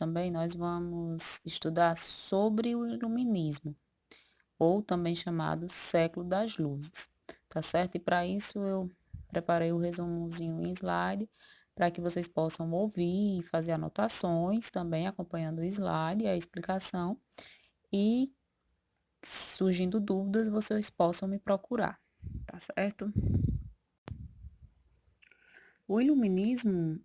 também nós vamos estudar sobre o iluminismo, ou também chamado século das luzes, tá certo? E para isso eu preparei o resumozinho em slide, para que vocês possam ouvir e fazer anotações também, acompanhando o slide e a explicação, e surgindo dúvidas, vocês possam me procurar, tá certo? O iluminismo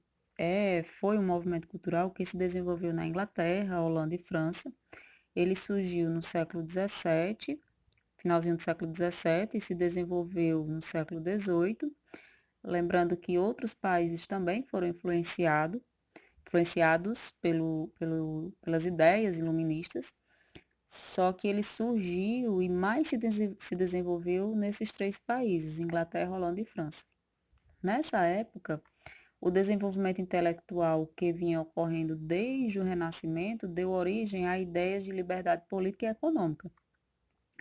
foi um movimento cultural que se desenvolveu na Inglaterra, Holanda e França. Ele surgiu no século XVII, finalzinho do século XVII, e se desenvolveu no século XVIII. Lembrando que outros países também foram influenciados pelas ideias iluministas, só que ele surgiu e mais se desenvolveu nesses três países, Inglaterra, Holanda e França. Nessa época, o desenvolvimento intelectual que vinha ocorrendo desde o Renascimento deu origem a ideias de liberdade política e econômica,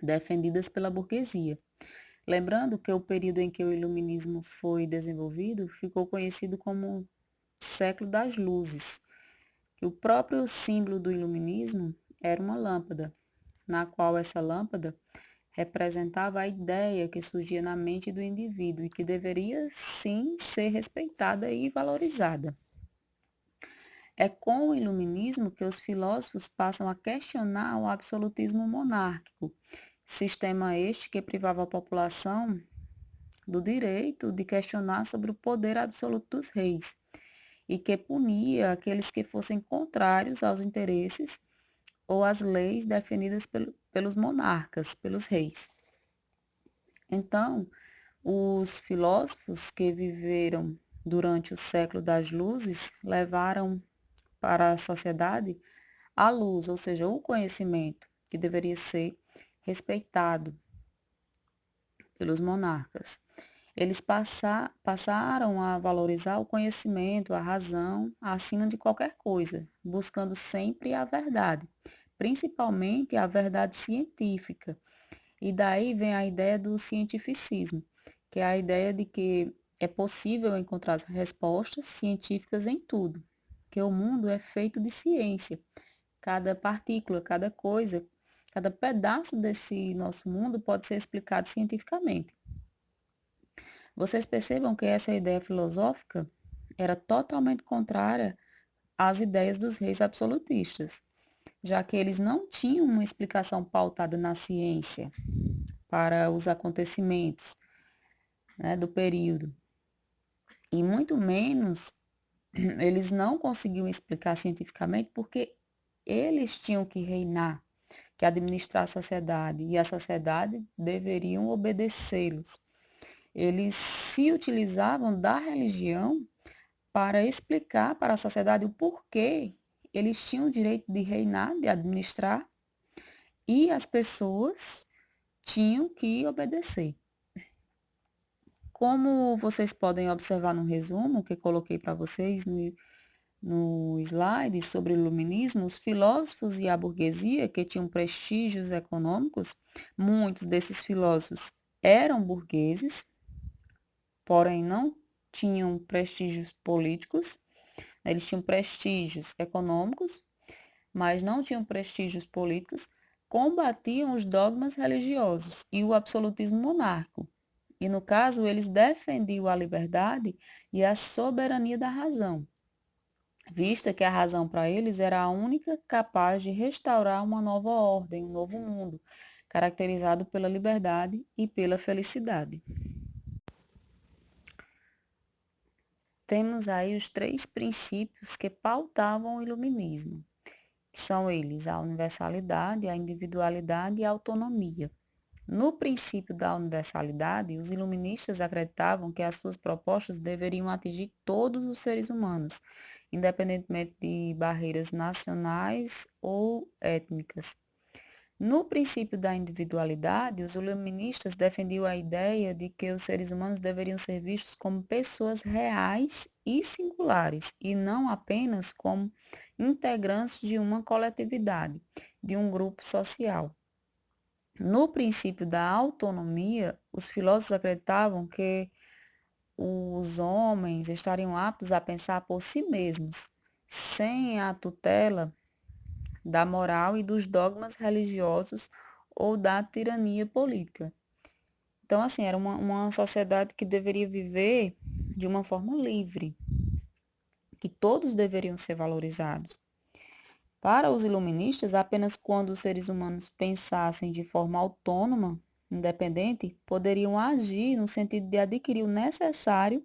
defendidas pela burguesia. Lembrando que o período em que o iluminismo foi desenvolvido ficou conhecido como século das luzes, que o próprio símbolo do iluminismo era uma lâmpada, na qual essa lâmpada representava a ideia que surgia na mente do indivíduo e que deveria sim ser respeitada e valorizada. É com o iluminismo que os filósofos passam a questionar o absolutismo monárquico, sistema este que privava a população do direito de questionar sobre o poder absoluto dos reis e que punia aqueles que fossem contrários aos interesses ou às leis definidas pelos monarcas, pelos reis. Então, os filósofos que viveram durante o século das luzes levaram para a sociedade a luz, ou seja, o conhecimento, que deveria ser respeitado pelos monarcas. Eles passaram a valorizar o conhecimento, a razão, acima de qualquer coisa, buscando sempre a verdade, principalmente a verdade científica. E daí vem a ideia do cientificismo, que é a ideia de que é possível encontrar respostas científicas em tudo, que o mundo é feito de ciência. Cada partícula, cada coisa, cada pedaço desse nosso mundo pode ser explicado cientificamente. Vocês percebam que essa ideia filosófica era totalmente contrária às ideias dos reis absolutistas, já que eles não tinham uma explicação pautada na ciência para os acontecimentos, né, do período, e muito menos eles não conseguiam explicar cientificamente porque eles tinham que reinar, que administrar a sociedade, e a sociedade deveriam obedecê-los. Eles se utilizavam da religião para explicar para a sociedade o porquê eles tinham o direito de reinar, de administrar, e as pessoas tinham que obedecer. Como vocês podem observar no resumo que coloquei para vocês no slide sobre o iluminismo, os filósofos e a burguesia, que tinham prestígios econômicos, muitos desses filósofos eram burgueses, porém não tinham prestígios políticos, eles tinham prestígios econômicos, mas não tinham prestígios políticos, combatiam os dogmas religiosos e o absolutismo monárquico. E, no caso, eles defendiam a liberdade e a soberania da razão, vista que a razão para eles era a única capaz de restaurar uma nova ordem, um novo mundo, caracterizado pela liberdade e pela felicidade. Temos aí os três princípios que pautavam o iluminismo, que são eles a universalidade, a individualidade e a autonomia. No princípio da universalidade, os iluministas acreditavam que as suas propostas deveriam atingir todos os seres humanos, independentemente de barreiras nacionais ou étnicas. No princípio da individualidade, os iluministas defendiam a ideia de que os seres humanos deveriam ser vistos como pessoas reais e singulares, e não apenas como integrantes de uma coletividade, de um grupo social. No princípio da autonomia, os filósofos acreditavam que os homens estariam aptos a pensar por si mesmos, sem a tutela da moral e dos dogmas religiosos ou da tirania política. Então, assim, era uma sociedade que deveria viver de uma forma livre, que todos deveriam ser valorizados. Para os iluministas, apenas quando os seres humanos pensassem de forma autônoma, independente, poderiam agir no sentido de adquirir o necessário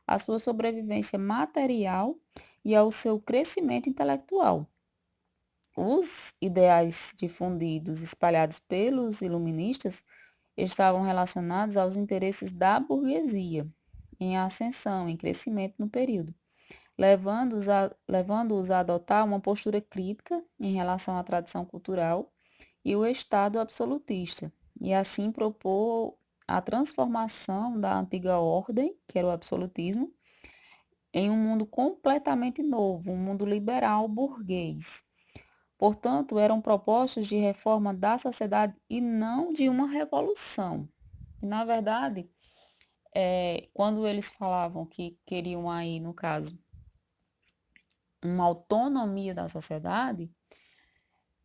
à sua sobrevivência material e ao seu crescimento intelectual. Os ideais difundidos, espalhados pelos iluministas, estavam relacionados aos interesses da burguesia, em ascensão, em crescimento no período, levando-os a adotar uma postura crítica em relação à tradição cultural e o Estado absolutista, e assim propor a transformação da antiga ordem, que era o absolutismo, em um mundo completamente novo, um mundo liberal burguês. Portanto, eram propostas de reforma da sociedade e não de uma revolução. E, na verdade, quando eles falavam que queriam aí, no caso, uma autonomia da sociedade,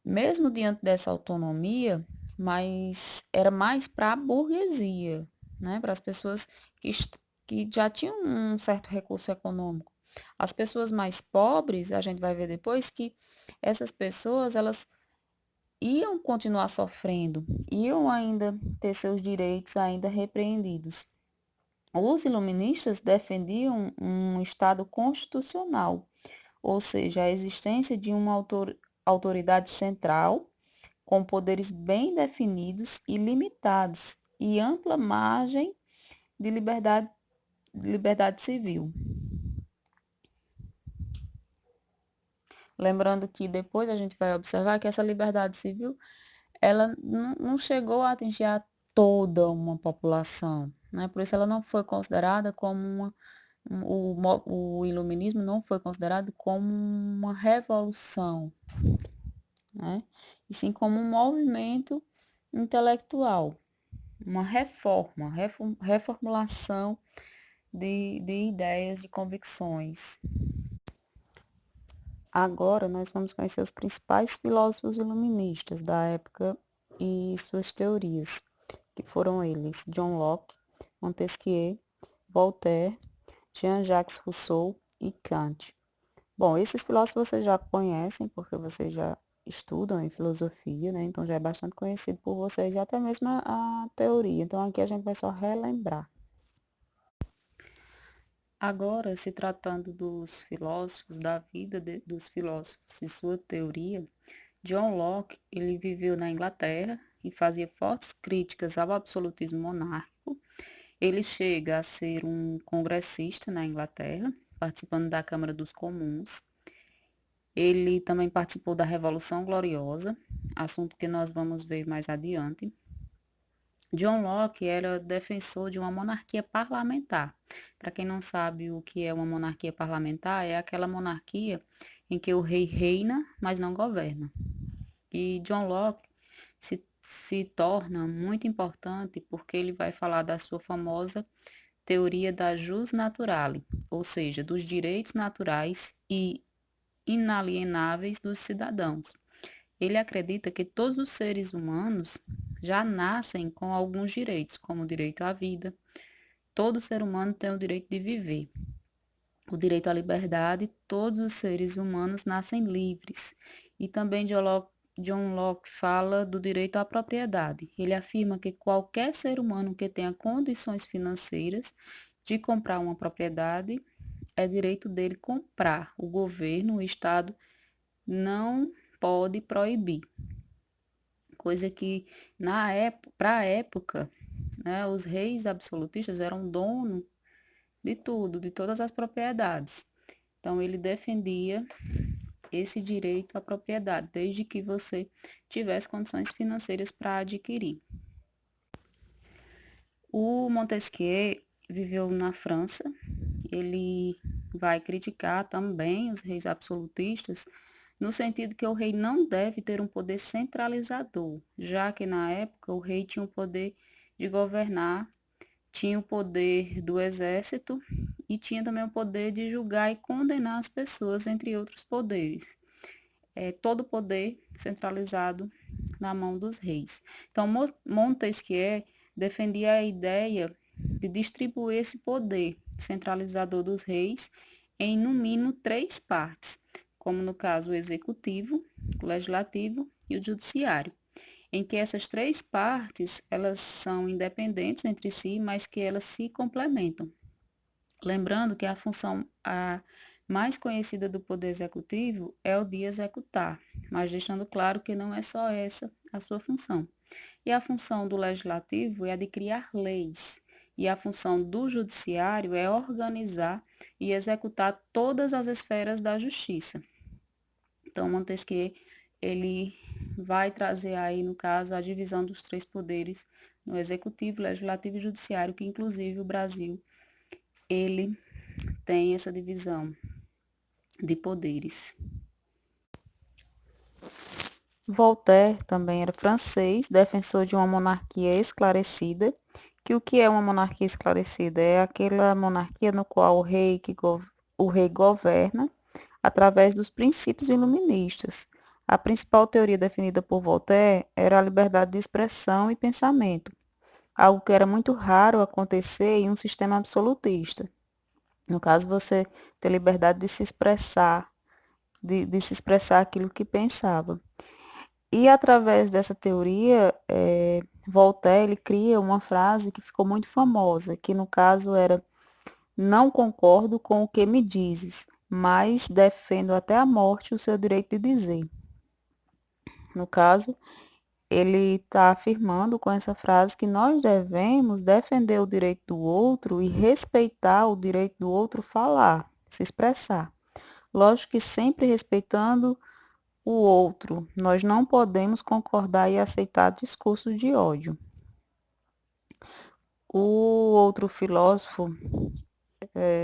mesmo diante dessa autonomia, mas era mais para a burguesia, né? Para as pessoas que já tinham um certo recurso econômico. As pessoas mais pobres, a gente vai ver depois que essas pessoas, elas iam continuar sofrendo, iam ainda ter seus direitos ainda repreendidos. Os iluministas defendiam um Estado constitucional, ou seja, a existência de uma autoridade central com poderes bem definidos e limitados e ampla margem de liberdade civil. Lembrando que depois a gente vai observar que essa liberdade civil ela não chegou a atingir a toda uma população, né? Por isso ela não foi considerada como o iluminismo não foi considerado como uma revolução, né? E sim como um movimento intelectual, uma reformulação de ideias, de convicções. Agora nós vamos conhecer os principais filósofos iluministas da época e suas teorias, que foram eles John Locke, Montesquieu, Voltaire, Jean-Jacques Rousseau e Kant. Bom, esses filósofos vocês já conhecem, porque vocês já estudam em filosofia, né? Então já é bastante conhecido por vocês e até mesmo a teoria. Então aqui a gente vai só relembrar. Agora, se tratando dos filósofos, da vida dos filósofos e sua teoria, John Locke, ele viveu na Inglaterra e fazia fortes críticas ao absolutismo monárquico. Ele chega a ser um congressista na Inglaterra, participando da Câmara dos Comuns. Ele também participou da Revolução Gloriosa, assunto que nós vamos ver mais adiante. John Locke era defensor de uma monarquia parlamentar. Para quem não sabe o que é uma monarquia parlamentar, é aquela monarquia em que o rei reina, mas não governa. E John Locke se torna muito importante porque ele vai falar da sua famosa teoria da jus naturale, ou seja, dos direitos naturais e inalienáveis dos cidadãos. Ele acredita que todos os seres humanos já nascem com alguns direitos, como o direito à vida. Todo ser humano tem o direito de viver. O direito à liberdade, todos os seres humanos nascem livres. E também John Locke fala do direito à propriedade. Ele afirma que qualquer ser humano que tenha condições financeiras de comprar uma propriedade, é direito dele comprar. O governo, o Estado, não pode proibir. Coisa que, para a época, né, os reis absolutistas eram dono de tudo, de todas as propriedades. Então, ele defendia esse direito à propriedade, desde que você tivesse condições financeiras para adquirir. O Montesquieu viveu na França, ele vai criticar também os reis absolutistas, no sentido que o rei não deve ter um poder centralizador, já que na época o rei tinha o poder de governar tinha o poder do exército e tinha também o poder de julgar e condenar as pessoas, entre outros poderes. Todo o poder centralizado na mão dos reis. Então, Montesquieu defendia a ideia de distribuir esse poder centralizador dos reis em, no mínimo, três partes, como no caso o executivo, o legislativo e o judiciário, em que essas três partes, elas são independentes entre si, mas que elas se complementam. Lembrando que a função mais conhecida do Poder Executivo é o de executar, mas deixando claro que não é só essa a sua função. E a função do Legislativo é a de criar leis, e a função do Judiciário é organizar e executar todas as esferas da justiça. Então, Montesquieu, ele vai trazer aí, no caso, a divisão dos três poderes no Executivo, Legislativo e Judiciário, que inclusive o Brasil, ele tem essa divisão de poderes. Voltaire também era francês, defensor de uma monarquia esclarecida, que o que é uma monarquia esclarecida? É aquela monarquia no qual o rei governa através dos princípios iluministas. A principal teoria definida por Voltaire era a liberdade de expressão e pensamento, algo que era muito raro acontecer em um sistema absolutista. No caso, você ter liberdade de se expressar, de se expressar aquilo que pensava. E através dessa teoria, Voltaire ele cria uma frase que ficou muito famosa, que no caso era: não concordo com o que me dizes, mas defendo até a morte o seu direito de dizer. No caso, ele está afirmando com essa frase que nós devemos defender o direito do outro e respeitar o direito do outro falar, se expressar. Lógico que sempre respeitando o outro. Nós não podemos concordar e aceitar discursos de ódio. O outro filósofo,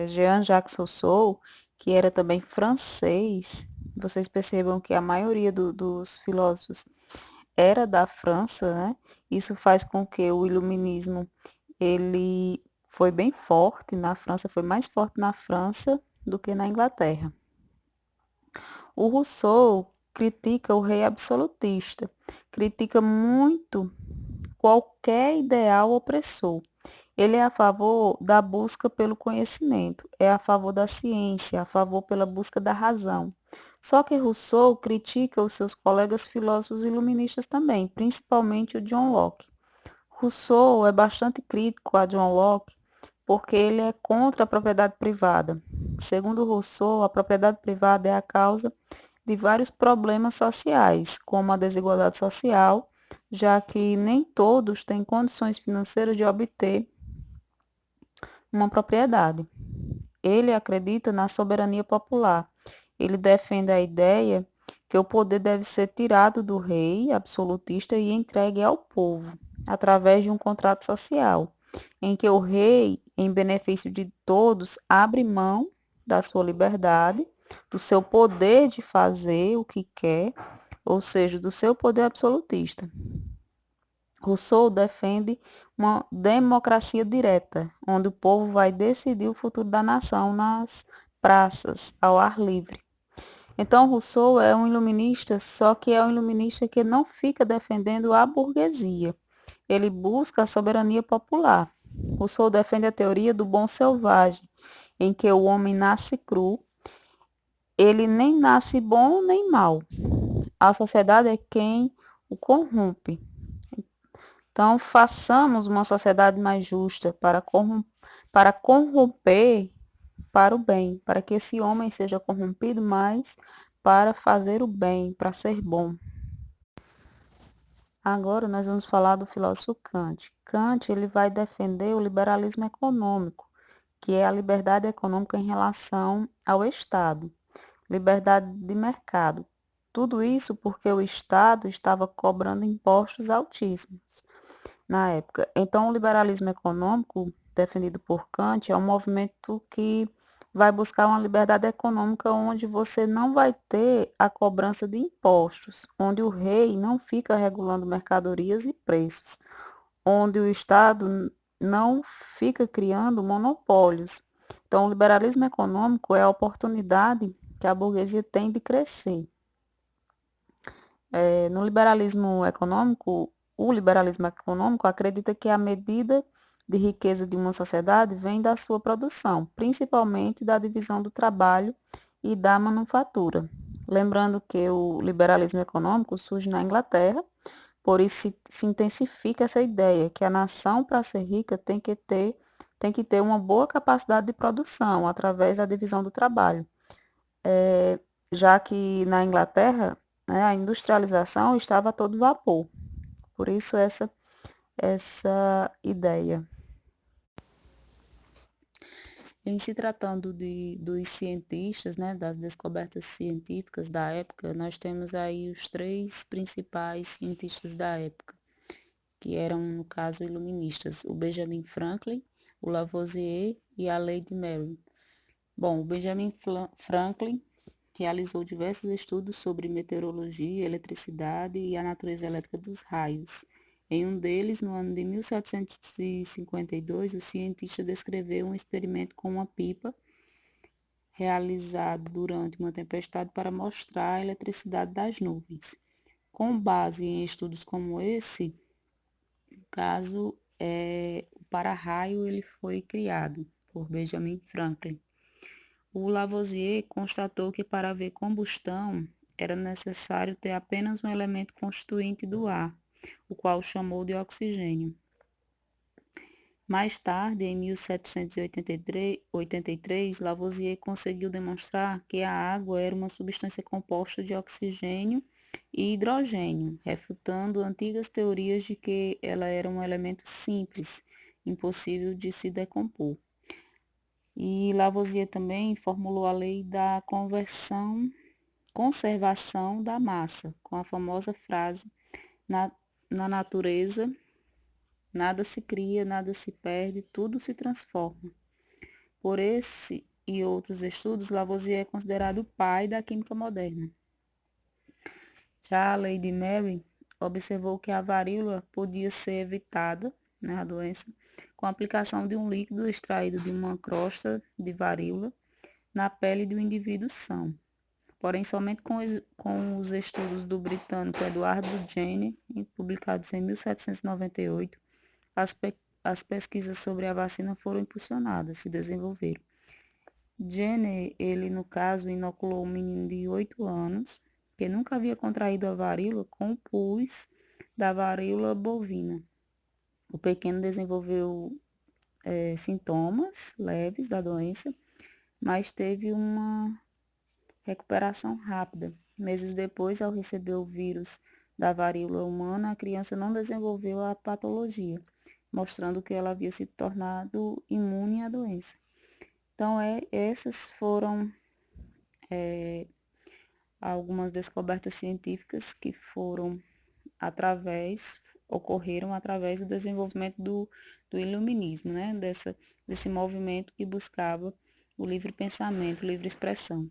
Jean-Jacques Rousseau, que era também francês, vocês percebam que a maioria dos filósofos era da França, né? Isso faz com que o iluminismo ele foi bem forte na França, foi mais forte na França do que na Inglaterra. O Rousseau critica o rei absolutista, critica muito qualquer ideal opressor. Ele é a favor da busca pelo conhecimento, é a favor da ciência, a favor pela busca da razão. Só que Rousseau critica os seus colegas filósofos iluministas também, principalmente o John Locke. Rousseau é bastante crítico a John Locke porque ele é contra a propriedade privada. Segundo Rousseau, a propriedade privada é a causa de vários problemas sociais, como a desigualdade social, já que nem todos têm condições financeiras de obter uma propriedade. Ele acredita na soberania popular. Ele defende a ideia que o poder deve ser tirado do rei absolutista e entregue ao povo, através de um contrato social, em que o rei, em benefício de todos, abre mão da sua liberdade, do seu poder de fazer o que quer, ou seja, do seu poder absolutista. Rousseau defende uma democracia direta, onde o povo vai decidir o futuro da nação nas praças, ao ar livre. Então, Rousseau é um iluminista, só que é um iluminista que não fica defendendo a burguesia. Ele busca a soberania popular. Rousseau defende a teoria do bom selvagem, em que o homem nasce cru, ele nem nasce bom nem mal. A sociedade é quem o corrompe. Então, façamos uma sociedade mais justa para corromper para o bem, para que esse homem seja corrompido mais para fazer o bem, para ser bom. Agora nós vamos falar do filósofo Kant. Kant ele vai defender o liberalismo econômico, que é a liberdade econômica em relação ao Estado, liberdade de mercado. Tudo isso porque o Estado estava cobrando impostos altíssimos na época. Então, o liberalismo econômico, defendido por Kant, é um movimento que vai buscar uma liberdade econômica onde você não vai ter a cobrança de impostos, onde o rei não fica regulando mercadorias e preços, onde o Estado não fica criando monopólios. Então, o liberalismo econômico é a oportunidade que a burguesia tem de crescer. No liberalismo econômico, o liberalismo econômico acredita que a medida de riqueza de uma sociedade vem da sua produção, principalmente da divisão do trabalho e da manufatura. Lembrando que o liberalismo econômico surge na Inglaterra, por isso se intensifica essa ideia que a nação, para ser rica, tem que ter uma boa capacidade de produção através da divisão do trabalho. Já que na Inglaterra, né, a industrialização estava a todo vapor. Por isso essa ideia. Em se tratando dos cientistas, né, das descobertas científicas da época, nós temos aí os três principais cientistas da época, que eram, no caso, iluministas, o Benjamin Franklin, o Lavoisier e a Lady Mary. Bom, o Benjamin Franklin realizou diversos estudos sobre meteorologia, eletricidade e a natureza elétrica dos raios. Em um deles, no ano de 1752, o cientista descreveu um experimento com uma pipa realizado durante uma tempestade para mostrar a eletricidade das nuvens. Com base em estudos como esse, no caso, o para-raio ele foi criado por Benjamin Franklin. O Lavoisier constatou que para haver combustão era necessário ter apenas um elemento constituinte do ar, o qual chamou de oxigênio. Mais tarde, em 1783, Lavoisier conseguiu demonstrar que a água era uma substância composta de oxigênio e hidrogênio, refutando antigas teorias de que ela era um elemento simples, impossível de se decompor. E Lavoisier também formulou a lei da conservação da massa, com a famosa frase: na natureza, nada se cria, nada se perde, tudo se transforma. Por esse e outros estudos, Lavoisier é considerado o pai da química moderna. Já a Lady Mary observou que a varíola podia ser evitada, né, a doença, com a aplicação de um líquido extraído de uma crosta de varíola na pele de um indivíduo são. Porém, somente com os estudos do britânico Edward Jenner, publicados em 1798, as pesquisas sobre a vacina foram impulsionadas, se desenvolveram. Jenner, ele no caso, inoculou um menino de 8 anos, que nunca havia contraído a varíola, com o pus da varíola bovina. O pequeno desenvolveu sintomas leves da doença, mas teve uma recuperação rápida. Meses depois, ao receber o vírus da varíola humana, a criança não desenvolveu a patologia, mostrando que ela havia se tornado imune à doença. Então, essas foram algumas descobertas científicas que ocorreram através do desenvolvimento do iluminismo, né? Desse movimento que buscava o livre pensamento, livre expressão.